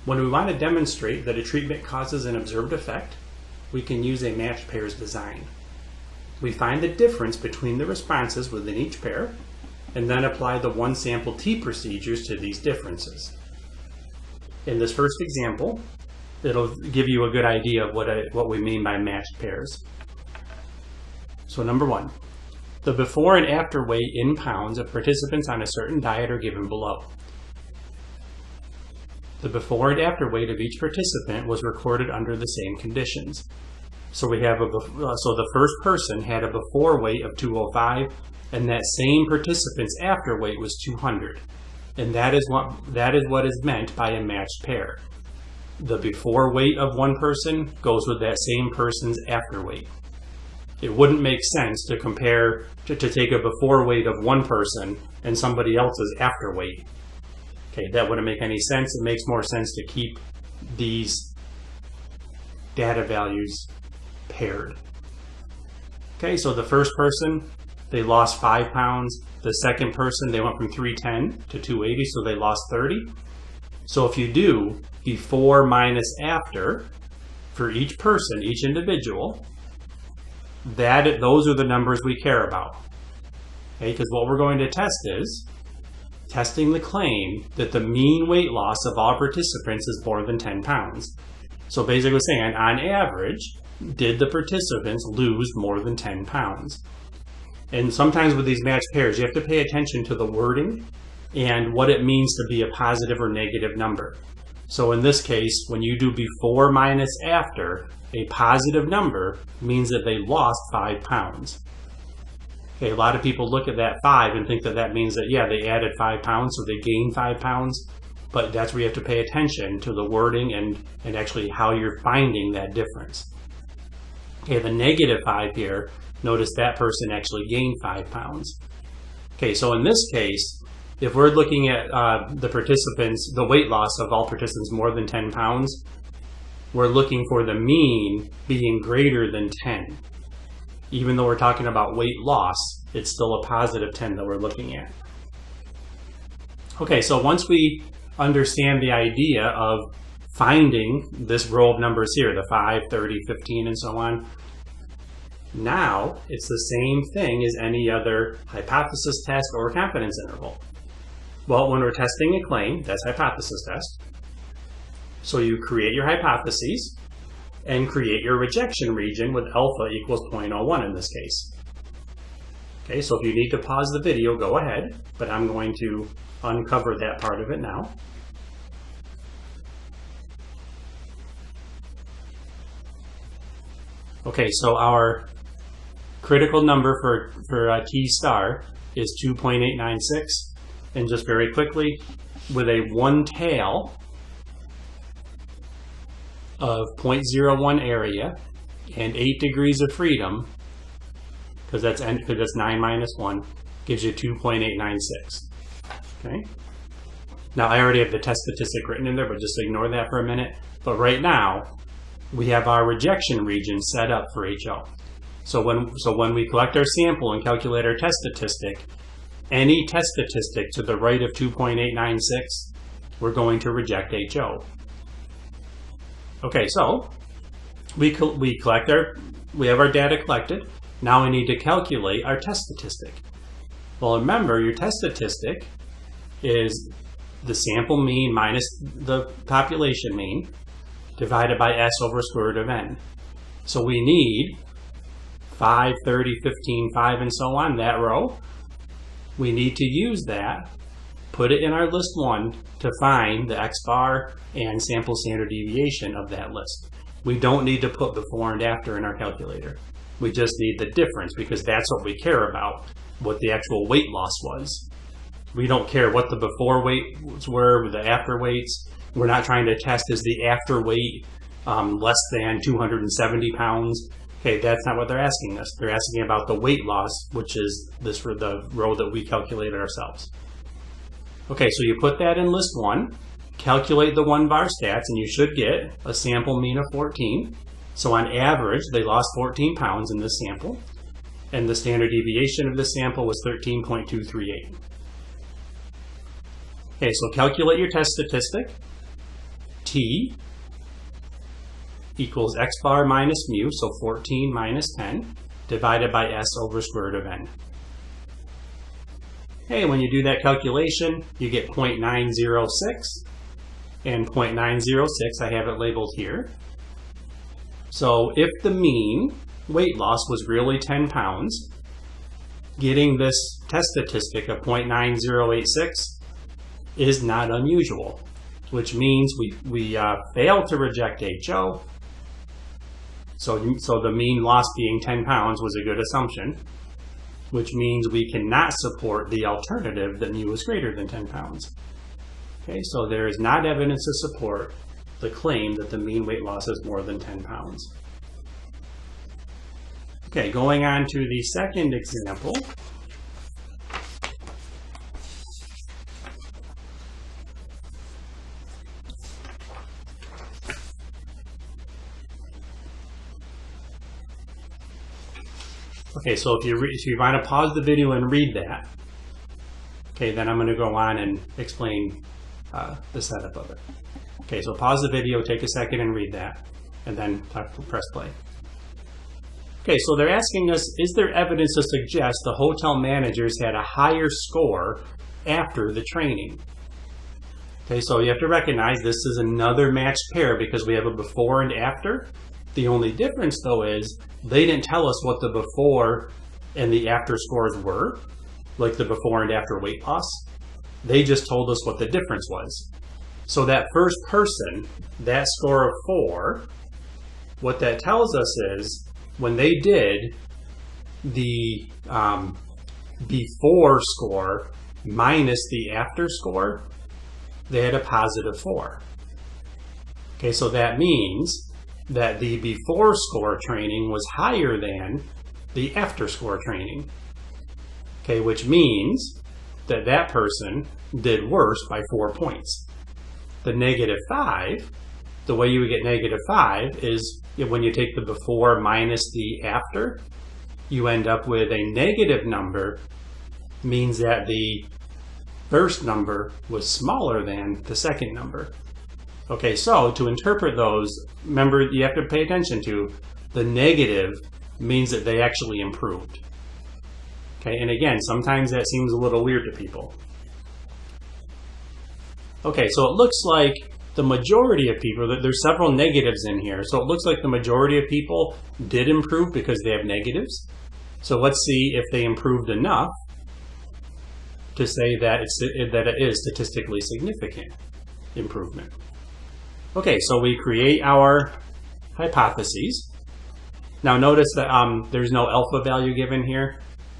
When we want to demonstrate that a treatment causes an observed effect, we can use a matched pairs design. We find the difference between the responses within each pair, and then apply the one sample t procedures to these differences. In this first example, it'll give you a good idea of what we mean by matched pairs. So number one, the before and after weight in pounds of participants on a certain diet are given below. The before and after weight of each participant was recorded under the same conditions. So we have so the first person had a before weight of 205, and that same participant's after weight was 200. And that is what is meant by a matched pair. The before weight of one person goes with that same person's after weight. It wouldn't make sense to compare to take a before weight of one person and somebody else's after weight. Okay, that wouldn't make any sense. It makes more sense to keep these data values paired. Okay, so the first person, they lost 5 pounds. The second person, they went from 310 to 280, so they lost 30. So if you do before minus after for each person, each individual, those are the numbers we care about. Okay, because what we're going to test is testing the claim that the mean weight loss of all participants is more than 10 pounds. So basically saying, on average, did the participants lose more than 10 pounds? And sometimes with these matched pairs, you have to pay attention to the wording and what it means to be a positive or negative number. So in this case, when you do before minus after, a positive number means that they lost 5 pounds. Okay, a lot of people look at that 5 and think that that means that, yeah, they added 5 pounds, so they gained 5 pounds. But that's where you have to pay attention to the wording and actually how you're finding that difference. Okay, the negative 5 here, notice that person actually gained 5 pounds. Okay, so in this case, if we're looking at the participants, the weight loss of all participants more than 10 pounds, we're looking for the mean being greater than 10. Even though we're talking about weight loss, it's still a positive 10 that we're looking at. Okay, so once we understand the idea of finding this row of numbers here, the 5, 30, 15, and so on, now it's the same thing as any other hypothesis test or confidence interval. Well, when we're testing a claim, that's hypothesis test. So you create your hypotheses and create your rejection region with alpha equals 0.01 in this case. Okay, so if you need to pause the video, go ahead, but I'm going to uncover that part of it now. Okay, so our critical number for T star is 2.896, and just very quickly, with a one tail of 0.01 area and 8 degrees of freedom, because that's 9 minus 1, gives you 2.896. Okay. Now I already have the test statistic written in there, but just ignore that for a minute. But right now, we have our rejection region set up for HO. So when we collect our sample and calculate our test statistic, any test statistic to the right of 2.896, we're going to reject HO. Okay, so we have our data collected. Now we need to calculate our test statistic. Well, remember, your test statistic is the sample mean minus the population mean divided by S over square root of N. So we need 5, 30, 15, 5, and so on, that row. We need to use that, put it in our list 1 to find the X bar and sample standard deviation of that list. We don't need to put before and after in our calculator. We just need the difference, because that's what we care about, what the actual weight loss was. We don't care what the before weights were, the after weights. We're not trying to test is the after weight less than 270 pounds. Okay, that's not what they're asking us. They're asking about the weight loss, which is this for the row that we calculated ourselves. Okay, so you put that in list 1, calculate the 1 bar stats, and you should get a sample mean of 14. So on average, they lost 14 pounds in this sample, and the standard deviation of this sample was 13.238. Okay, so calculate your test statistic. t equals x bar minus mu, so 14 minus 10, divided by s over square root of n. Okay, when you do that calculation, you get 0.906, and 0.906, I have it labeled here. So if the mean weight loss was really 10 pounds, getting this test statistic of 0.9086 is not unusual, which means we fail to reject HO. So the mean loss being 10 pounds was a good assumption, which means we cannot support the alternative that mu is greater than 10 pounds. Okay, so there is not evidence to support the claim that the mean weight loss is more than 10 pounds. Okay, going on to the second example. Okay, so if you want to pause the video and read that, okay, then I'm going to go on and explain the setup of it. Okay, so pause the video, take a second and read that, and then press play. Okay, so they're asking us, is there evidence to suggest the hotel managers had a higher score after the training? Okay, so you have to recognize this is another matched pair because we have a before and after. The only difference, though, is they didn't tell us what the before and the after scores were, like the before and after weight loss. They just told us what the difference was. So that first person, that score of 4, what that tells us is when they did the before score minus the after score, they had a positive 4. Okay, so that means that the before score training was higher than the after score training. Okay, which means that that person did worse by 4 points. The -5, the way you would get -5 is when you take the before minus the after, you end up with a negative number, means that the first number was smaller than the second number. Okay, so to interpret those, remember you have to pay attention to the negative means that they actually improved. Okay, and again, sometimes that seems a little weird to people. Okay, so it looks like the majority of people, there's several negatives in here, so it looks like the majority of people did improve because they have negatives. So let's see if they improved enough to say that it is statistically significant improvement. Okay, so we create our hypotheses. Now notice that there's no alpha value given here.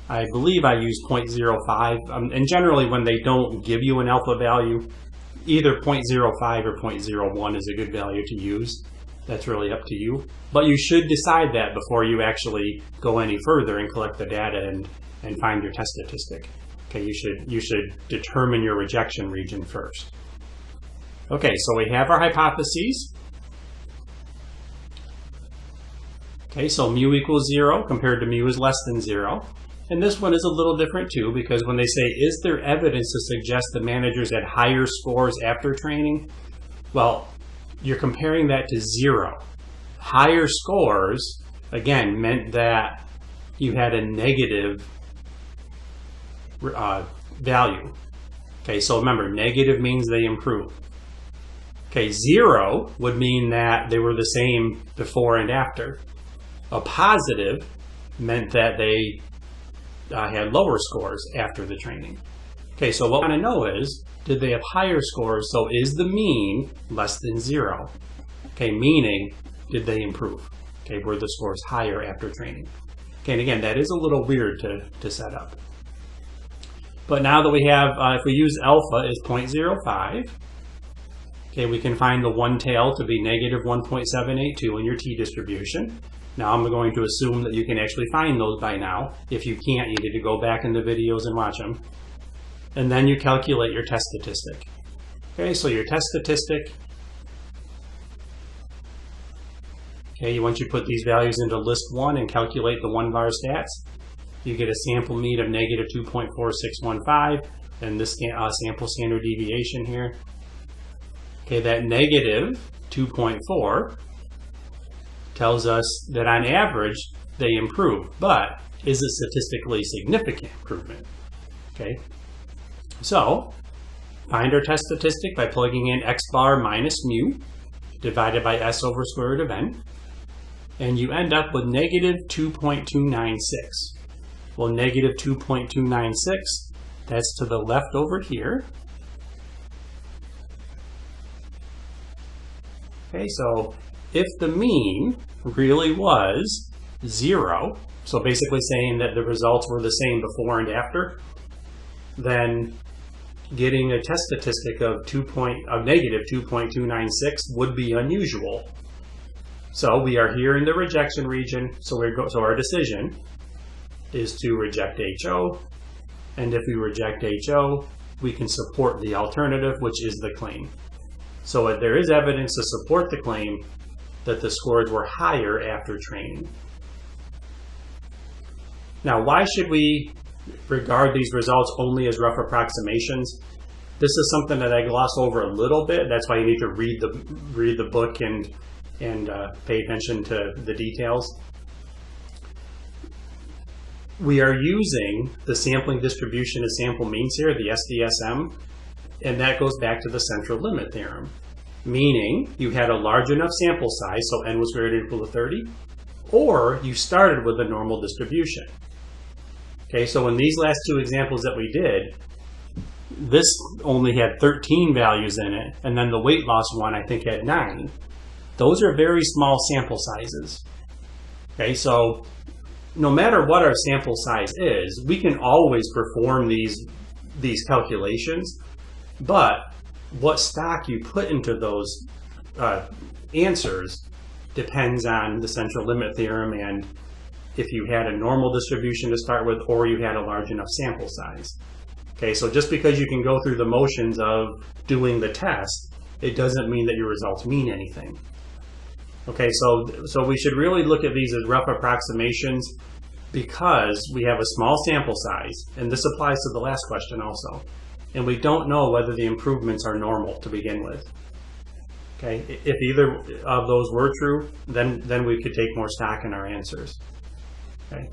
I believe I use 0.05, and generally when they don't give you an alpha value, either 0.05 or 0.01 is a good value to use. That's really up to you. But you should decide that before you actually go any further and collect the data and find your test statistic. Okay, you should determine your rejection region first. Okay, so we have our hypotheses. Okay, so mu equals 0 compared to mu is less than 0. And this one is a little different too, because when they say, is there evidence to suggest the managers had higher scores after training? Well, you're comparing that to 0. Higher scores, again, meant that you had a negative value. Okay, so remember, negative means they improved. Okay, 0 would mean that they were the same before and after. A positive meant that they had lower scores after the training. Okay, so what I want to know is, did they have higher scores? So is the mean less than 0? Okay, meaning, did they improve? Okay, were the scores higher after training? Okay, and again, that is a little weird to set up. But now that we have, if we use alpha is 0.05, okay, we can find the one tail to be -1.782 in your t-distribution. Now I'm going to assume that you can actually find those by now. If you can't, you need to go back in the videos and watch them. And then you calculate your test statistic. Okay, so your test statistic, okay, once you put these values into list 1 and calculate the 1-bar stats, you get a sample mean of -2.4615, and this sample standard deviation here. Okay, that negative 2.4 tells us that on average they improve, but is it statistically significant improvement? Okay, so find our test statistic by plugging in x bar minus mu divided by s over square root of n, and you end up with negative 2.296. Well, negative 2.296, that's to the left over here. Okay, so if the mean really was 0, so basically saying that the results were the same before and after, then getting a test statistic of negative 2.296 would be unusual. So we are here in the rejection region, so our decision is to reject HO, and if we reject HO, we can support the alternative, which is the claim. So there is evidence to support the claim that the scores were higher after training. Now, why should we regard these results only as rough approximations? This is something that I gloss over a little bit. That's why you need to read the book and pay attention to the details. We are using the sampling distribution of sample means here, the SDSM, and that goes back to the central limit theorem, meaning you had a large enough sample size, so n was greater than or equal to 30, or you started with a normal distribution. Okay, so in these last two examples that we did, this only had 13 values in it, and then the weight loss one I think had 9. Those are very small sample sizes. Okay, so no matter what our sample size is, we can always perform these calculations, but what stock you put into those answers depends on the central limit theorem and if you had a normal distribution to start with or you had a large enough sample size. Okay, so just because you can go through the motions of doing the test, it doesn't mean that your results mean anything. Okay, so we should really look at these as rough approximations because we have a small sample size, and this applies to the last question also, and we don't know whether the improvements are normal to begin with. Okay, if either of those were true, then we could take more stock in our answers. Okay.